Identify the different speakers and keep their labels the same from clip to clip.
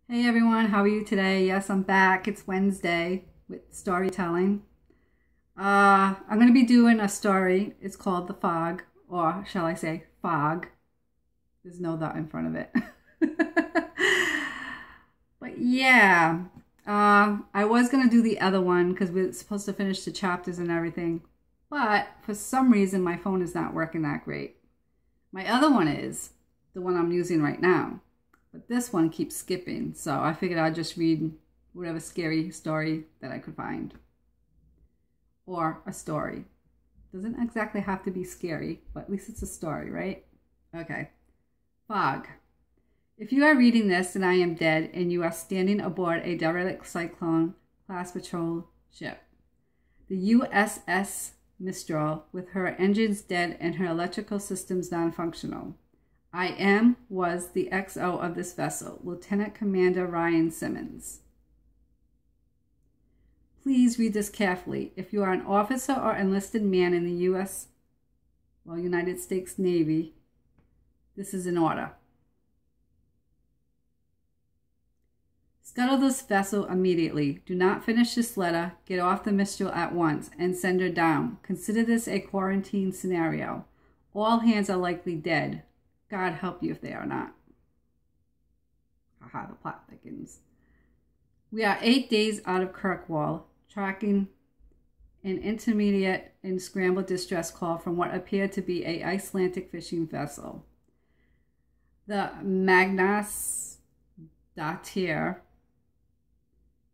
Speaker 1: Hey everyone, how are you today? Yes, I'm back. It's Wednesday with storytelling. I'm going to be doing a story. It's called The Fog, or shall I say Fog. There's no "the" in front of it. But yeah, I was going to do the other one because we're supposed to finish the chapters and everything. But for some reason, my phone is not working that great. My other one is the one I'm using right now. But this one keeps skipping, so I figured I'd just read whatever scary story that I could find. Or a story. Doesn't exactly have to be scary, but at least it's a story, right? Okay. Fog. If you are reading this, then I am dead, and you are standing aboard a derelict Cyclone class patrol ship. The USS Mistral, with her engines dead and her electrical systems non-functional. Was the XO of this vessel, Lieutenant Commander Ryan Simmons. Please read this carefully. If you are an officer or enlisted man in the United States Navy, this is in order. Scuttle this vessel immediately. Do not finish this letter. Get off the Mistral at once and send her down. Consider this a quarantine scenario. All hands are likely dead. God help you if they are not. Haha, the plot thickens. We are 8 days out of Kirkwall, tracking an intermediate and scrambled distress call from what appeared to be an Icelandic fishing vessel. The Magnus Datir,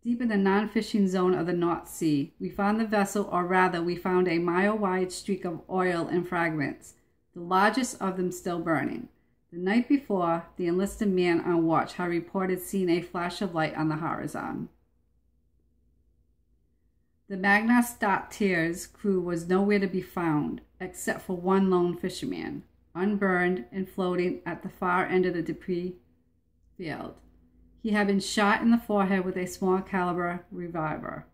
Speaker 1: deep in the non-fishing zone of the North Sea. We found the vessel, or rather, we found a mile-wide streak of oil and fragments, the largest of them still burning. The night before, the enlisted man on watch had reported seeing a flash of light on the horizon. The Magnus Datir's crew was nowhere to be found, except for one lone fisherman, unburned and floating at the far end of the debris field. He had been shot in the forehead with a small caliber revolver.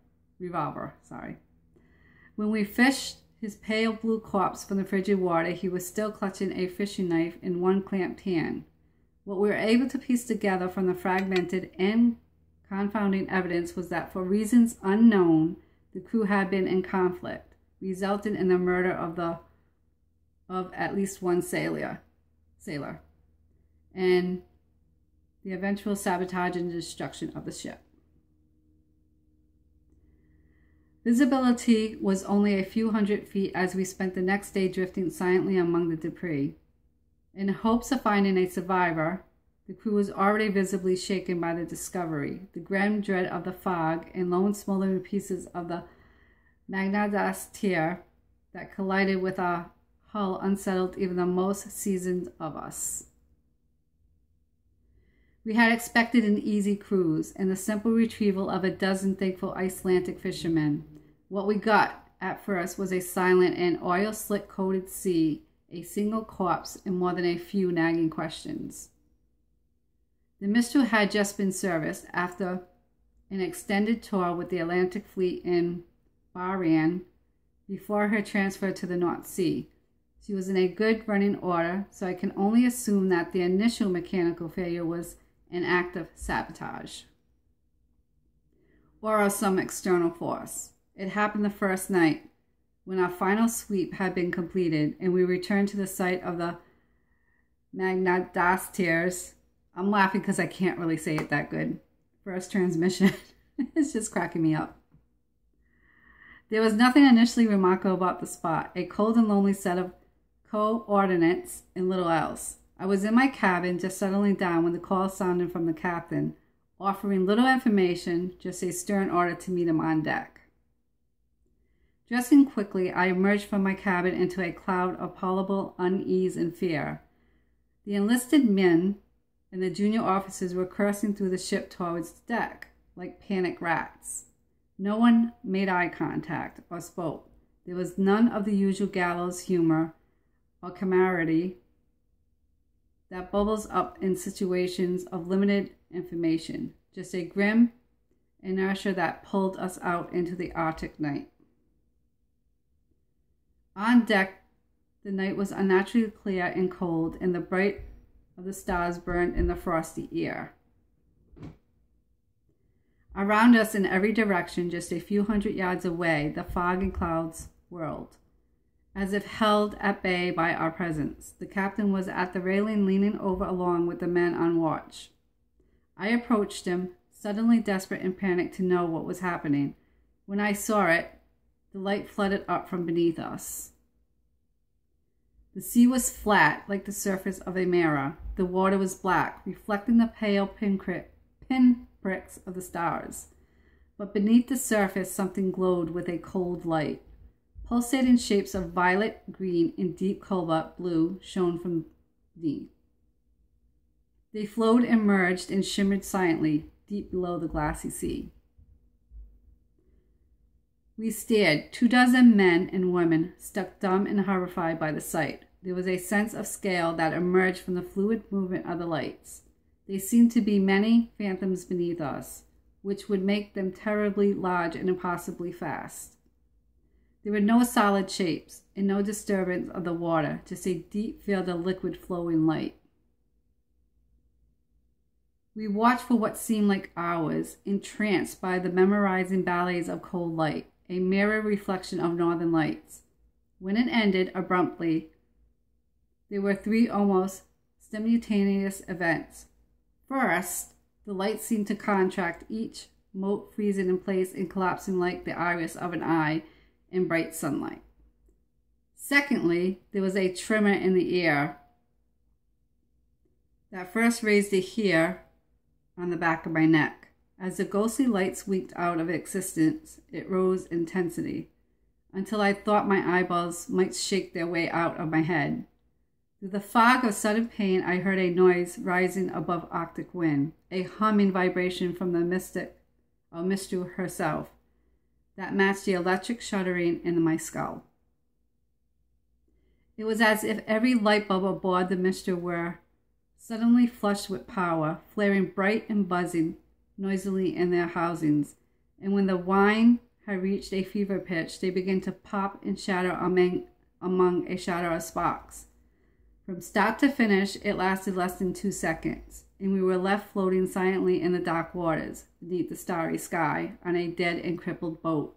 Speaker 1: When we fished his pale blue corpse from the frigid water, he was still clutching a fishing knife in one clamped hand. What we were able to piece together from the fragmented and confounding evidence was that for reasons unknown, the crew had been in conflict, resulting in the murder of at least one sailor, and the eventual sabotage and destruction of the ship. Visibility was only a few hundred feet as we spent the next day drifting silently among the debris. In hopes of finding a survivor, the crew was already visibly shaken by the discovery, the grim dread of the fog, and lone smoldering pieces of the Magnus Datir that collided with our hull unsettled even the most seasoned of us. We had expected an easy cruise and the simple retrieval of a dozen thankful Icelandic fishermen. What we got at first was a silent and oil-slick-coated sea, a single corpse, and more than a few nagging questions. The Mistral had just been serviced after an extended tour with the Atlantic Fleet in Bahrain before her transfer to the North Sea. She was in a good running order, so I can only assume that the initial mechanical failure was an act of sabotage or of some external force. It happened the first night when our final sweep had been completed and we returned to the site of the Magnus Datir's. I'm laughing because I can't really say it that good. First transmission. It's just cracking me up. There was nothing initially remarkable about the spot, a cold and lonely set of coordinates and little else. I was in my cabin just settling down when the call sounded from the captain, offering little information, just a stern order to meet him on deck. Dressing quickly, I emerged from my cabin into a cloud of palpable unease and fear. The enlisted men and the junior officers were cursing through the ship towards the deck, like panicked rats. No one made eye contact or spoke. There was none of the usual gallows humor or camaraderie that bubbles up in situations of limited information, just a grim inertia that pulled us out into the Arctic night. On deck, the night was unnaturally clear and cold, and the bright of the stars burned in the frosty air. Around us in every direction, just a few hundred yards away, the fog and clouds whirled, as if held at bay by our presence. The captain was at the railing, leaning over along with the men on watch. I approached him, suddenly desperate and panicked to know what was happening. When I saw it, the light flooded up from beneath us. The sea was flat, like the surface of a mirror. The water was black, reflecting the pale pinpricks of the stars. But beneath the surface, something glowed with a cold light. Pulsating shapes of violet, green, and deep cobalt blue shone from beneath. They flowed and merged and shimmered silently, deep below the glassy sea. We stared, 24 men and women, struck dumb and horrified by the sight. There was a sense of scale that emerged from the fluid movement of the lights. They seemed to be many phantoms beneath us, which would make them terribly large and impossibly fast. There were no solid shapes and no disturbance of the water, just a deep field of liquid flowing light. We watched for what seemed like hours, entranced by the memorizing ballets of cold light, a mirror reflection of northern lights. When it ended abruptly, there were 3 almost simultaneous events. First, the light seemed to contract, each mote freezing in place and collapsing like the iris of an eye in bright sunlight. Secondly, there was a tremor in the air that first raised a hair on the back of my neck. As the ghostly lights winked out of existence, it rose in intensity, until I thought my eyeballs might shake their way out of my head. Through the fog of sudden pain, I heard a noise rising above Arctic wind, a humming vibration from the mystery herself, that matched the electric shuddering in my skull. It was as if every light bulb aboard the mystery were suddenly flushed with power, flaring bright and buzzing noisily in their housings, and when the wine had reached a fever pitch, they began to pop and shatter among a shadow of sparks. From start to finish, it lasted less than 2 seconds, and we were left floating silently in the dark waters beneath the starry sky on a dead and crippled boat.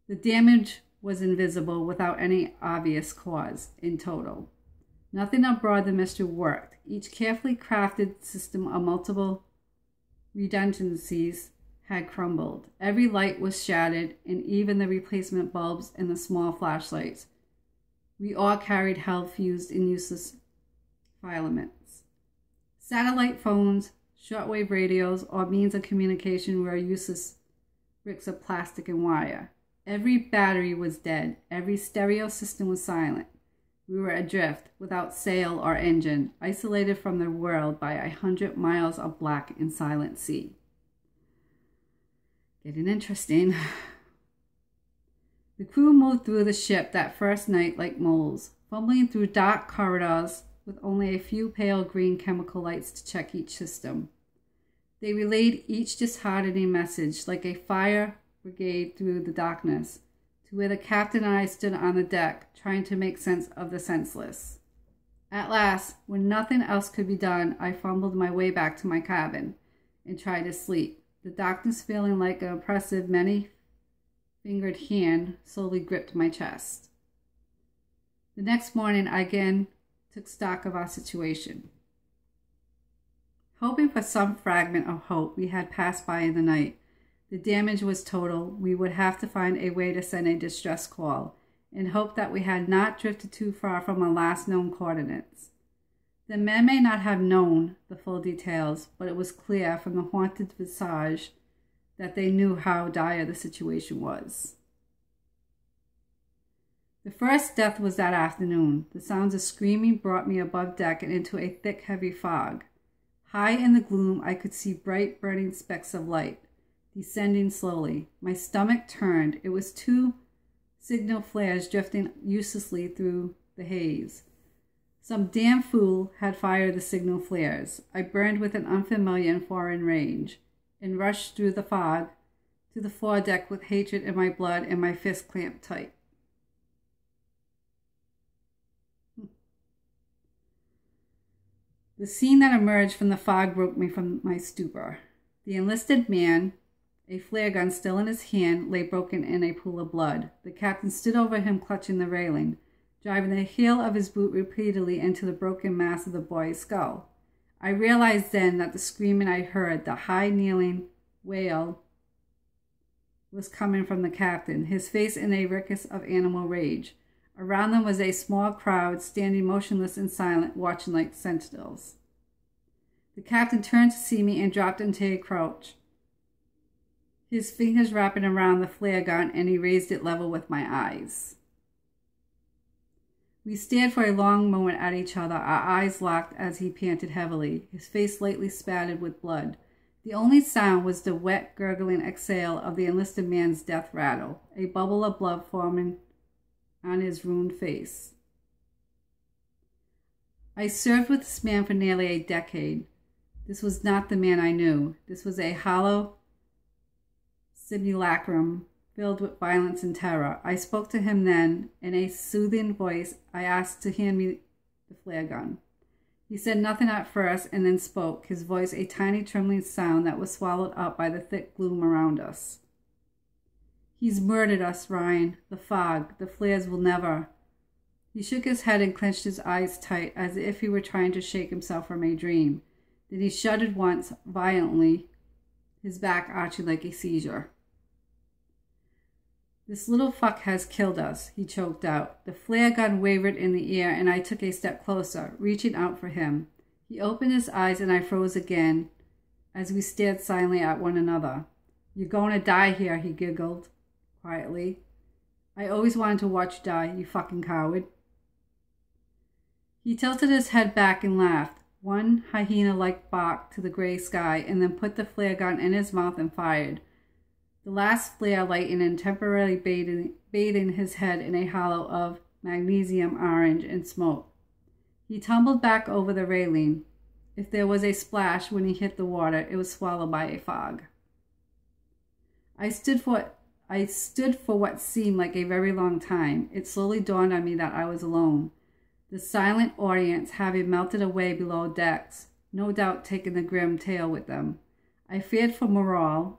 Speaker 1: The damage was invisible without any obvious cause in total. Nothing aboard the mystery worked. Each carefully crafted system of multiple redundancies had crumbled. Every light was shattered, and even the replacement bulbs and the small flashlights we all carried held fused and useless filaments. Satellite phones, shortwave radios, or means of communication were useless bricks of plastic and wire. Every battery was dead. Every stereo system was silent. We were adrift, without sail or engine, isolated from the world by 100 miles of black and silent sea. Getting interesting. The crew moved through the ship that first night like moles, fumbling through dark corridors with only a few pale green chemical lights to check each system. They relayed each disheartening message like a fire brigade through the darkness, to where the captain and I stood on the deck, trying to make sense of the senseless. At last, when nothing else could be done, I fumbled my way back to my cabin and tried to sleep, the darkness feeling like an oppressive, many-fingered hand slowly gripped my chest. The next morning, I again took stock of our situation. Hoping for some fragment of hope we had passed by in the night. The damage was total. We would have to find a way to send a distress call, and hope that we had not drifted too far from our last known coordinates. The men may not have known the full details, but it was clear from the haunted visage that they knew how dire the situation was. The first death was that afternoon. The sounds of screaming brought me above deck and into a thick, heavy fog. High in the gloom, I could see bright, burning specks of light, descending slowly. My stomach turned. It was 2 signal flares drifting uselessly through the haze. Some damn fool had fired the signal flares. I burned with an unfamiliar and foreign rage, and rushed through the fog to the foredeck with hatred in my blood and my fist clamped tight. The scene that emerged from the fog broke me from my stupor. The enlisted man, a flare gun still in his hand, lay broken in a pool of blood. The captain stood over him, clutching the railing, driving the heel of his boot repeatedly into the broken mass of the boy's skull. I realized then that the screaming I heard, the high kneeling wail, was coming from the captain, his face in a rictus of animal rage. Around them was a small crowd, standing motionless and silent, watching like sentinels. The captain turned to see me and dropped into a crouch, his fingers wrapping around the flare gun, and he raised it level with my eyes. We stared for a long moment at each other, our eyes locked as he panted heavily, his face slightly spattered with blood. The only sound was the wet, gurgling exhale of the enlisted man's death rattle, a bubble of blood forming on his ruined face. I served with this man for nearly a decade. This was not the man I knew. This was a hollow simulacrum filled with violence and terror. I spoke to him then. In a soothing voice, I asked to hand me the flare gun. He said nothing at first and then spoke, his voice a tiny trembling sound that was swallowed up by the thick gloom around us. He's murdered us, Ryan. The fog, the flares will never. He shook his head and clenched his eyes tight, as if he were trying to shake himself from a dream. Then he shuddered once, violently, his back arching like a seizure. This little fuck has killed us, he choked out. The flare gun wavered in the air, and I took a step closer, reaching out for him. He opened his eyes, and I froze again, as we stared silently at one another. You're going to die here, he giggled quietly. I always wanted to watch you die, you fucking coward. He tilted his head back and laughed, one hyena-like bark to the gray sky, and then put the flare gun in his mouth and fired. The last flare lighting and temporarily bathing his head in a hollow of magnesium orange and smoke. He tumbled back over the railing. If there was a splash when he hit the water, it was swallowed by a fog. I stood for what seemed like a very long time. It slowly dawned on me that I was alone. The silent audience having melted away below decks, no doubt taking the grim tale with them. I feared for morale,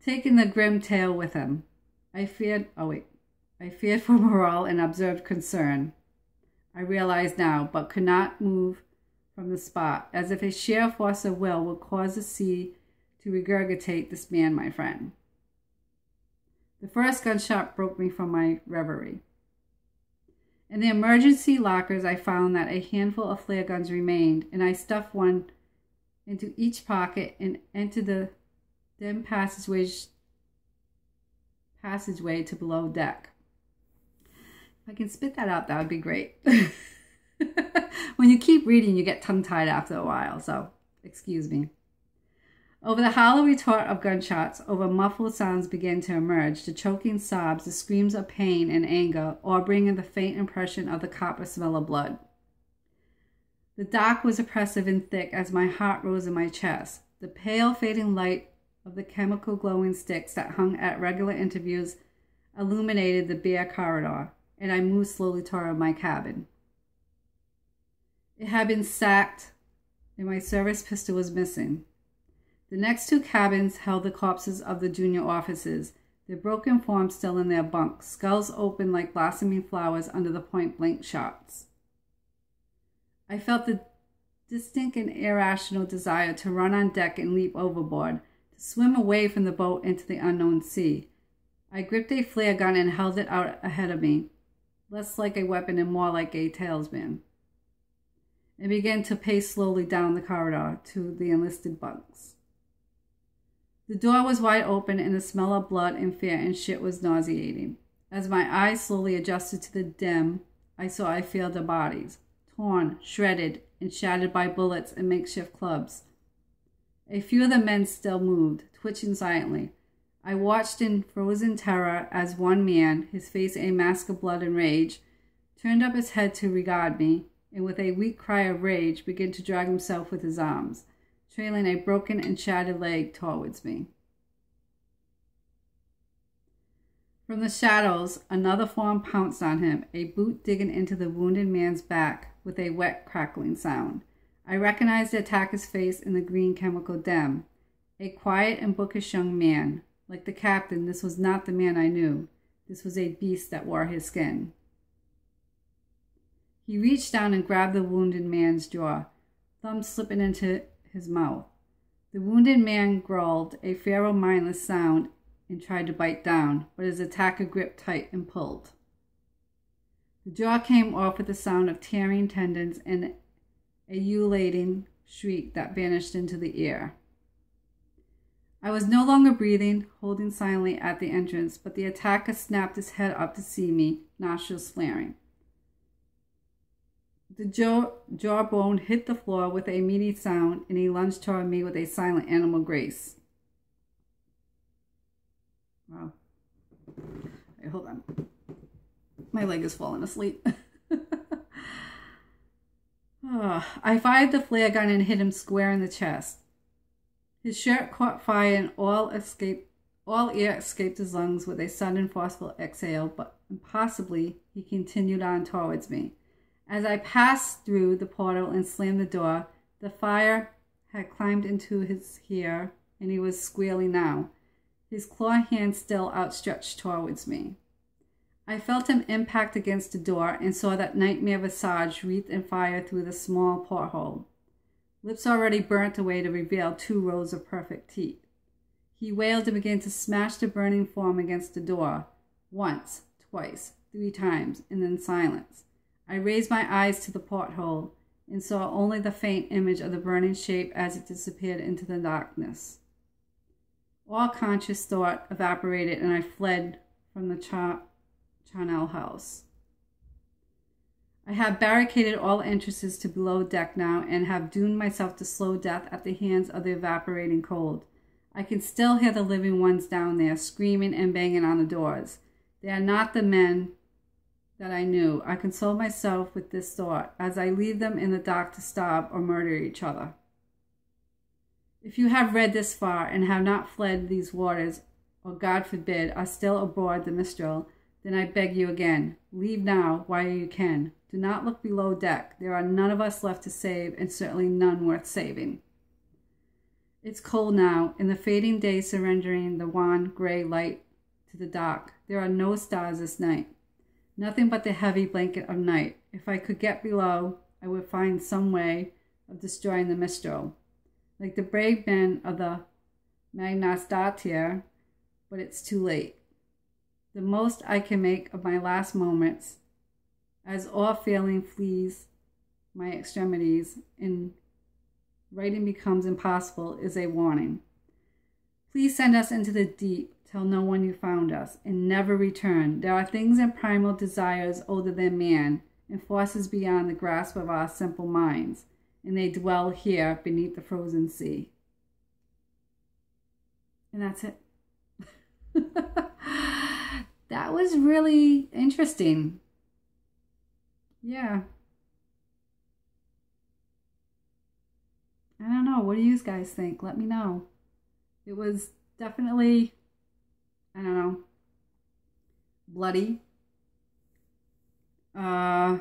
Speaker 1: taking the grim tale with him. I feared for morale and observed concern. I realized now, but could not move from the spot, as if a sheer force of will would cause the sea to regurgitate this man, my friend. The first gunshot broke me from my reverie. In the emergency lockers, I found that a handful of flare guns remained, and I stuffed one into each pocket and entered the dim passageway to below deck. If I can spit that out, that would be great. When you keep reading, you get tongue-tied after a while, so excuse me. Over the hollow retort of gunshots, over muffled sounds began to emerge, the choking sobs, the screams of pain and anger, or bringing the faint impression of the copper smell of blood. The dark was oppressive and thick as my heart rose in my chest. The pale, fading light of the chemical glowing sticks that hung at regular intervals illuminated the bare corridor, and I moved slowly toward my cabin. It had been sacked, and my service pistol was missing. The next two cabins held the corpses of the junior officers, their broken forms still in their bunks, skulls open like blossoming flowers under the point-blank shots. I felt the distinct and irrational desire to run on deck and leap overboard, to swim away from the boat into the unknown sea. I gripped a flare gun and held it out ahead of me, less like a weapon and more like a talisman, and began to pace slowly down the corridor to the enlisted bunks. The door was wide open, and the smell of blood and fear and shit was nauseating. As my eyes slowly adjusted to the dim, I saw a field of bodies, torn, shredded, and shattered by bullets and makeshift clubs. A few of the men still moved, twitching silently. I watched in frozen terror as one man, his face a mask of blood and rage, turned up his head to regard me, and with a weak cry of rage began to drag himself with his arms, trailing a broken and shattered leg towards me. From the shadows, another form pounced on him, a boot digging into the wounded man's back with a wet, crackling sound. I recognized the attacker's face in the green chemical dim. A quiet and bookish young man. Like the captain, this was not the man I knew. This was a beast that wore his skin. He reached down and grabbed the wounded man's jaw, thumb slipping into his mouth. The wounded man growled a feral, mindless sound and tried to bite down, but his attacker gripped tight and pulled. The jaw came off with the sound of tearing tendons and a ululating shriek that vanished into the air. I was no longer breathing, holding silently at the entrance, but the attacker snapped his head up to see me, nostrils flaring. The jawbone hit the floor with a meaty sound, and he lunged toward me with a silent animal grace. Wow. Hey, hold on. My leg is falling asleep. I fired the flare gun and hit him square in the chest. His shirt caught fire and all air escaped his lungs with a sudden forceful exhale, but impossibly he continued on towards me. As I passed through the portal and slammed the door, the fire had climbed into his hair and he was squealing now, his claw hand still outstretched towards me. I felt him impact against the door and saw that nightmare visage wreathed in fire through the small porthole. Lips already burnt away to reveal 2 rows of perfect teeth. He wailed and began to smash the burning form against the door, once, twice, 3 times, and then silence. I raised my eyes to the porthole and saw only the faint image of the burning shape as it disappeared into the darkness. All conscious thought evaporated and I fled from the charnel house. I have barricaded all entrances to below deck now and have doomed myself to slow death at the hands of the evaporating cold. I can still hear the living ones down there screaming and banging on the doors. They are not the men that I knew. I console myself with this thought as I leave them in the dark to starve or murder each other. If you have read this far and have not fled these waters, or God forbid, are still aboard the Mistral, then I beg you again, leave now while you can. Do not look below deck. There are none of us left to save, and certainly none worth saving. It's cold now, and the fading day surrendering the wan gray light to the dark. There are no stars this night. Nothing but the heavy blanket of night. If I could get below, I would find some way of destroying the Mistral. Like the brave men of the Magnus Datir, but it's too late. The most I can make of my last moments, as all failing flees my extremities and writing becomes impossible, is a warning. Please send us into the deep, tell no one you found us, and never return. There are things and primal desires older than man, and forces beyond the grasp of our simple minds, and they dwell here beneath the frozen sea. And that's it. That was really interesting. Yeah. I don't know. What do you guys think? Let me know. It was definitely, I don't know, bloody. I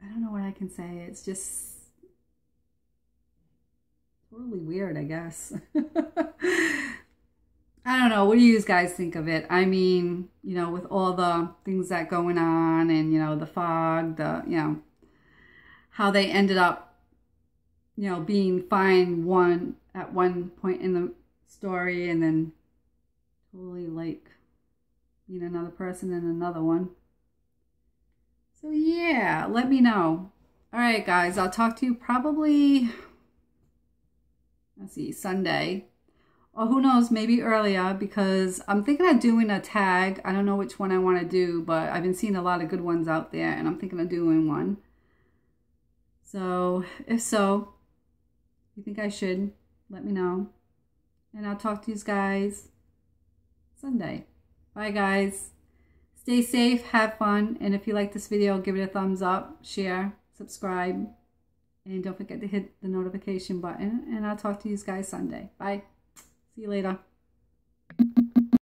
Speaker 1: don't know what I can say. It's just totally weird, I guess. I don't know. What do you guys think of it? I mean, you know, with all the things that going on and, you know, the fog, how they ended up, you know, being fine at one point in the story and then totally like being another person in another one. So yeah, let me know. All right, guys, I'll talk to you probably, let's see, Sunday. Or who knows, maybe earlier, because I'm thinking of doing a tag. I don't know which one I want to do, but I've been seeing a lot of good ones out there, and I'm thinking of doing one. So, if so, you think I should, let me know. And I'll talk to you guys Sunday. Bye, guys. Stay safe, have fun, and if you like this video, give it a thumbs up, share, subscribe, and don't forget to hit the notification button, and I'll talk to you guys Sunday. Bye. See you later.